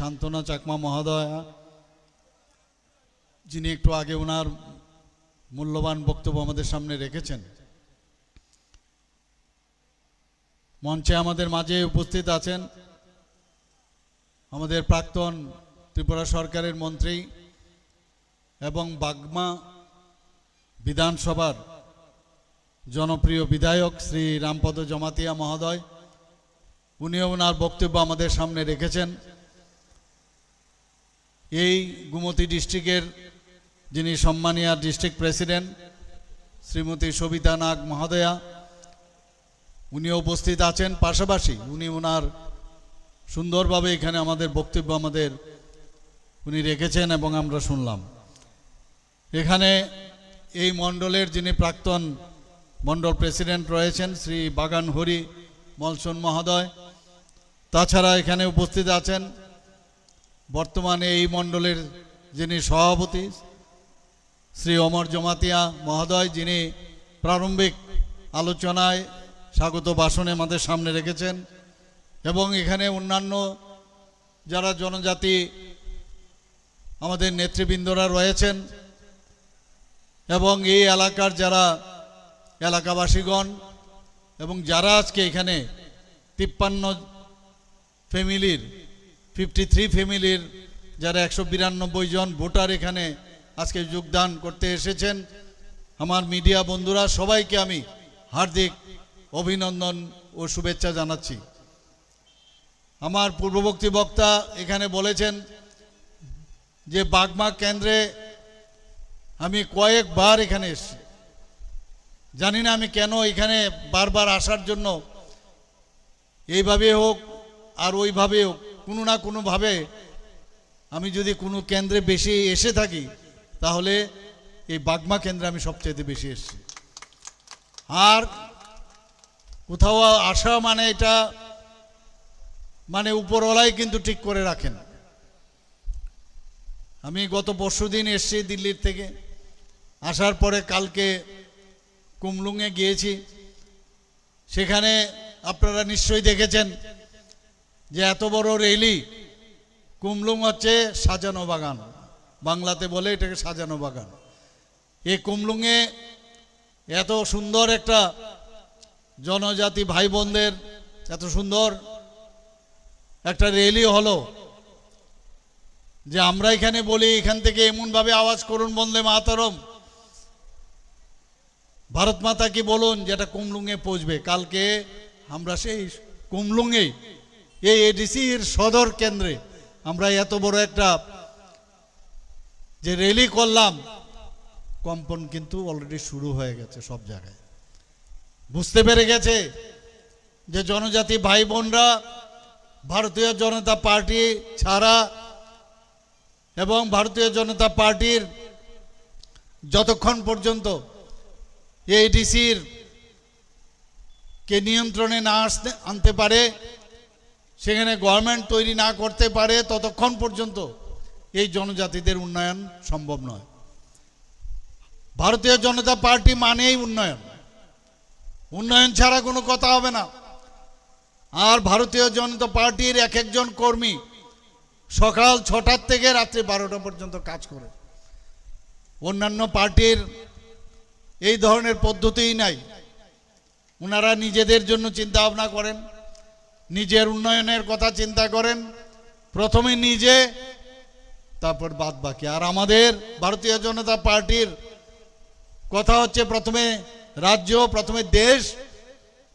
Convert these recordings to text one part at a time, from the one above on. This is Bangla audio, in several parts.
শান্তনা চাকমা মহোদয়া, যিনি একটু আগে ওনার মূল্যবান বক্তব্য আমাদের সামনে রেখেছেন। মঞ্চে আমাদের মাঝে উপস্থিত আছেন আমাদের প্রাক্তন ত্রিপুরা সরকারের মন্ত্রী এবং বাগমা বিধানসভার জনপ্রিয় বিধায়ক শ্রী রামপদ জমাতিয়া মহোদয়। উনিও ওনার বক্তব্য আমাদের সামনে রেখেছেন। এই গোমতী ডিস্ট্রিক্টের যিনি সম্মানীয় ডিস্ট্রিক্ট প্রেসিডেন্ট শ্রীমতী সবিতা নাগ মহোদয়া, উনিও উপস্থিত আছেন। পাশাপাশি উনি ওনার সুন্দরভাবে এখানে আমাদের বক্তব্য উনি রেখেছেন এবং আমরা শুনলাম। এখানে এই মণ্ডলের যিনি প্রাক্তন মণ্ডল প্রেসিডেন্ট রয়েছেন শ্রী বাগান হরি মলসন মহোদয়, তাছাড়া এখানে উপস্থিত আছেন বর্তমানে এই মণ্ডলের যিনি সভাপতি শ্রী অমর জমাতিয়া মহোদয়, যিনি প্রারম্ভিক আলোচনায় স্বাগত ভাষণে আমাদের সামনে রেখেছেন। এবং এখানে অন্যান্য যারা জনজাতি আমাদের নেতৃবৃন্দরা রয়েছেন এবং এই এলাকার যারা এলাকাবাসীগণ এবং যারা আজকে এখানে 53 ফ্যামিলির 53 ফ্যামিলির যারা 192 জন ভোটার এখানে আজকে যোগদান করতে এসেছেন, আমার মিডিয়া বন্ধুরা সবাইকে আমি হার্দিক অভিনন্দন ও শুভেচ্ছা জানাচ্ছি। আমার পূর্ববর্তী বক্তা এখানে বলেছেন যে বাগমা কেন্দ্রে আমি কয়েকবার এখানে এসেছি, জানি না আমি কেন এখানে বারবার আসার জন্য এইভাবে হোক আর ওইভাবে হোক কোনো না কোনোভাবে আমি যদি কোনো কেন্দ্রে বেশি এসে থাকি তাহলে এই বাগমা কেন্দ্রে আমি সবচেয়ে বেশি এসেছি। আর কোথাও আসা মানে এটা মানে উপরওয়ালাই কিন্তু ঠিক করে রাখেন। আমি গত পরশুদিন এসেছি দিল্লির থেকে, আসার পরে কালকে কুমলুঙে গিয়েছি। সেখানে আপনারা নিশ্চয়ই দেখেছেন যে এত বড় রেলি। কুমলুং হচ্ছে সাজানো বাগান, বাংলাতে বলে এটাকে সাজানো বাগান। এই কুমলুঙে এত সুন্দর একটা জনজাতি ভাই বোনদের এত সুন্দর একটা রেলি হলো যে আমরা এখানে বলি এখান থেকে এমনভাবে আওয়াজ করুন বন্দে মাতরম, ভারত মাতা কি বলুন, যেটা কুমলুঙে পৌঁছবে। কালকে আমরা সেই কুমলুঙে এই এডিসির সদর কেন্দ্রে আমরা এত বড় একটা যে র্যালি করলাম, কম্পন কিন্তু অলরেডি শুরু হয়ে গেছে সব জায়গায়। বুঝতে পেরে গেছে যে জনজাতি ভাই বোনরা ভারতীয় জনতা পার্টি ছাড়া এবং ভারতীয় জনতা পার্টির যতক্ষণ পর্যন্ত এডিসির কে নিয়ন্ত্রণে না আনতে পারে, সেখানে গভর্নমেন্ট তৈরি না করতে পারে, ততক্ষণ পর্যন্ত এই জনজাতিদের উন্নয়ন সম্ভব নয়। ভারতীয় জনতা পার্টি মানেই উন্নয়ন, উন্নয়ন ছাড়া কোনো কথা হবে না। আর ভারতীয় জনতা পার্টির এক একজন কর্মী সকাল 6টার থেকে রাত্রি 12টা পর্যন্ত কাজ করে। অন্যান্য পার্টির এই ধরনের পদ্ধতিই নাই। ওনারা নিজেদের জন্য চিন্তা ভাবনা করেন, নিজের উন্নয়নের কথা চিন্তা করেন, প্রথমে নিজে তারপর বাদ বাকি। আর আমাদের ভারতীয় জনতা পার্টির কথা হচ্ছে প্রথমে রাজ্য, প্রথমে দেশ,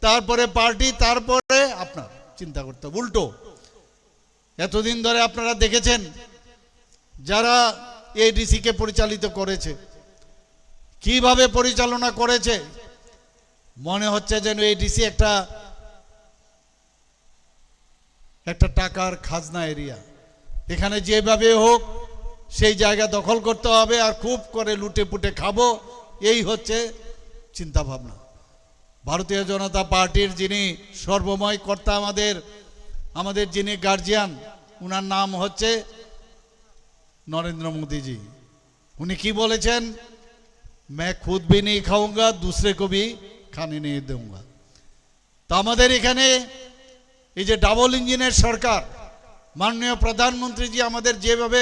তারপরে পার্টি, তারপরে আপনার চিন্তা করতে হবে। উল্টো এতদিন ধরে আপনারা দেখেছেন যারা এডিসিকে পরিচালিত করেছে, কিভাবে পরিচালনা করেছে, মনে হচ্ছে যেন এডিসি একটা টাকার খাজনা এরিয়া। এখানে যেভাবে হোক সেই জায়গা দখল করতে হবে আর খুব করে লুটে পুটে খাবো, এই হচ্ছে চিন্তা ভাবনা। ভারতীয় জনতা পার্টির যিনি সর্বময় কর্তা, আমাদের যিনি গার্জিয়ান, উনার নাম হচ্ছে নরেন্দ্র মোদীজি। উনি কি বলেছেন, मैं खुद भी नहीं खाऊंगा दूसरे को भी खाने नहीं दूंगा। তো আমাদের এখানে এই যে ডাবল ইঞ্জিনের সরকার, মাননীয় প্রধানমন্ত্রীজি আমাদের যেভাবে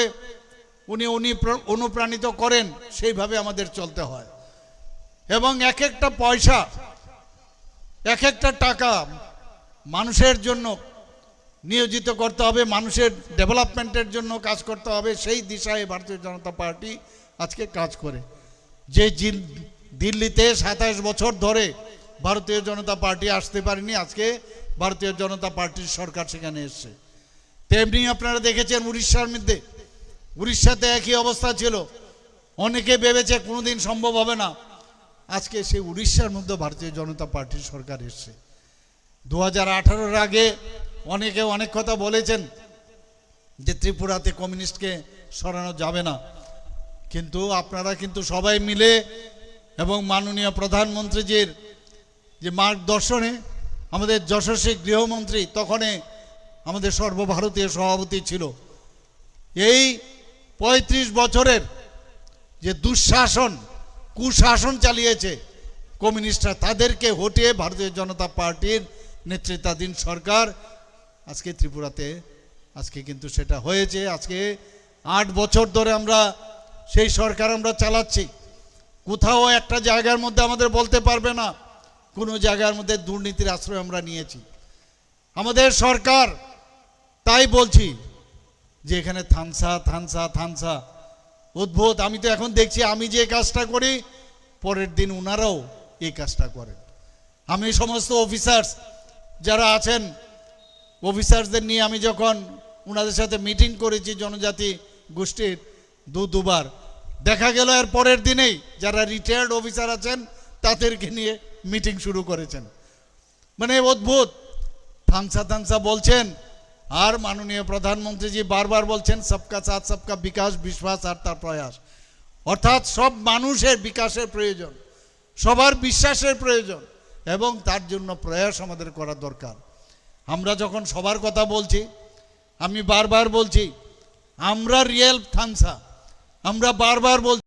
উনি অনুপ্রাণিত করেন সেইভাবে আমাদের চলতে হয় এবং এক একটা পয়সা এক একটা টাকা মানুষের জন্য নিয়োজিত করতে হবে, মানুষের ডেভেলপমেন্টের জন্য কাজ করতে হবে। সেই দিশায় ভারতীয় জনতা পার্টি আজকে কাজ করে। যে দিল্লিতে 27 বছর ধরে ভারতীয় জনতা পার্টি আসতে পারেনি, আজকে ভারতীয় জনতা পার্টির সরকার সেখানে এসছে। তেমনি আপনারা দেখেছেন উড়িষ্যার মধ্যে, উড়িষ্যাতে একই অবস্থা ছিল, অনেকে ভেবেছে কোনোদিন সম্ভব হবে না, আজকে সেই উড়িষ্যার মধ্যে ভারতীয় জনতা পার্টির সরকার এসছে। 2018-এর আগে অনেকে অনেক কথা বলেছেন যে ত্রিপুরাতে কমিউনিস্টকে সরানো যাবে না, কিন্তু আপনারা কিন্তু সবাই মিলে এবং মাননীয় প্রধানমন্ত্রীজির যে মার্গদর্শনে আমাদের যশস্বী গৃহমন্ত্রী তখনই আমাদের সর্বভারতীয় সভাপতি ছিল, এই 35 বছরের যে দুঃশাসন কুশাসন চালিয়েছে কমিউনিস্টরা, তাদেরকে হটিয়ে ভারতীয় জনতা পার্টির নেতৃত্বাধীন সরকার আজকে ত্রিপুরাতে আজকে কিন্তু সেটা হয়েছে। আজকে 8 বছর ধরে আমরা সেই সরকার আমরা চালাচ্ছি। কোথাও একটা জায়গার মধ্যে আমাদের বলতে পারবে না কোনো জায়গার মধ্যে দুর্নীতির আশ্রয় আমরা নিয়েছি। আমাদের সরকার, তাই বলছি যে এখানে থানসা থানসা থানসা অদ্ভুত। আমি তো এখন দেখছি আমি যে কাজটা করি পরের দিন ওনারাও এই কাজটা করেন। আমি সমস্ত অফিসার্স যারা আছেন, অফিসার্সদের নিয়ে আমি যখন ওনাদের সাথে মিটিং করেছি জনজাতি গোষ্ঠীর দুবার, দেখা গেল এর পরের দিনেই যারা রিটায়ার্ড অফিসার আছেন তাদেরকে নিয়ে মিটিং শুরু করেছেন। মানে অদ্ভুত থানসা থানসা বলছেন, আর মাননীয় প্রধানমন্ত্রীজি বারবার বলছেন সবকা সাথ সবকা বিকাশ, বিশ্বাস আর তার প্রয়াস, অর্থাৎ সব মানুষের বিকাশের প্রয়োজন, সবার বিশ্বাসের প্রয়োজন এবং তার জন্য প্রয়াস আমাদের করা দরকার। আমরা যখন সবার কথা বলছি, আমি বারবার বলছি আমরা রিয়েল থানসা, আমরা বারবার বলছি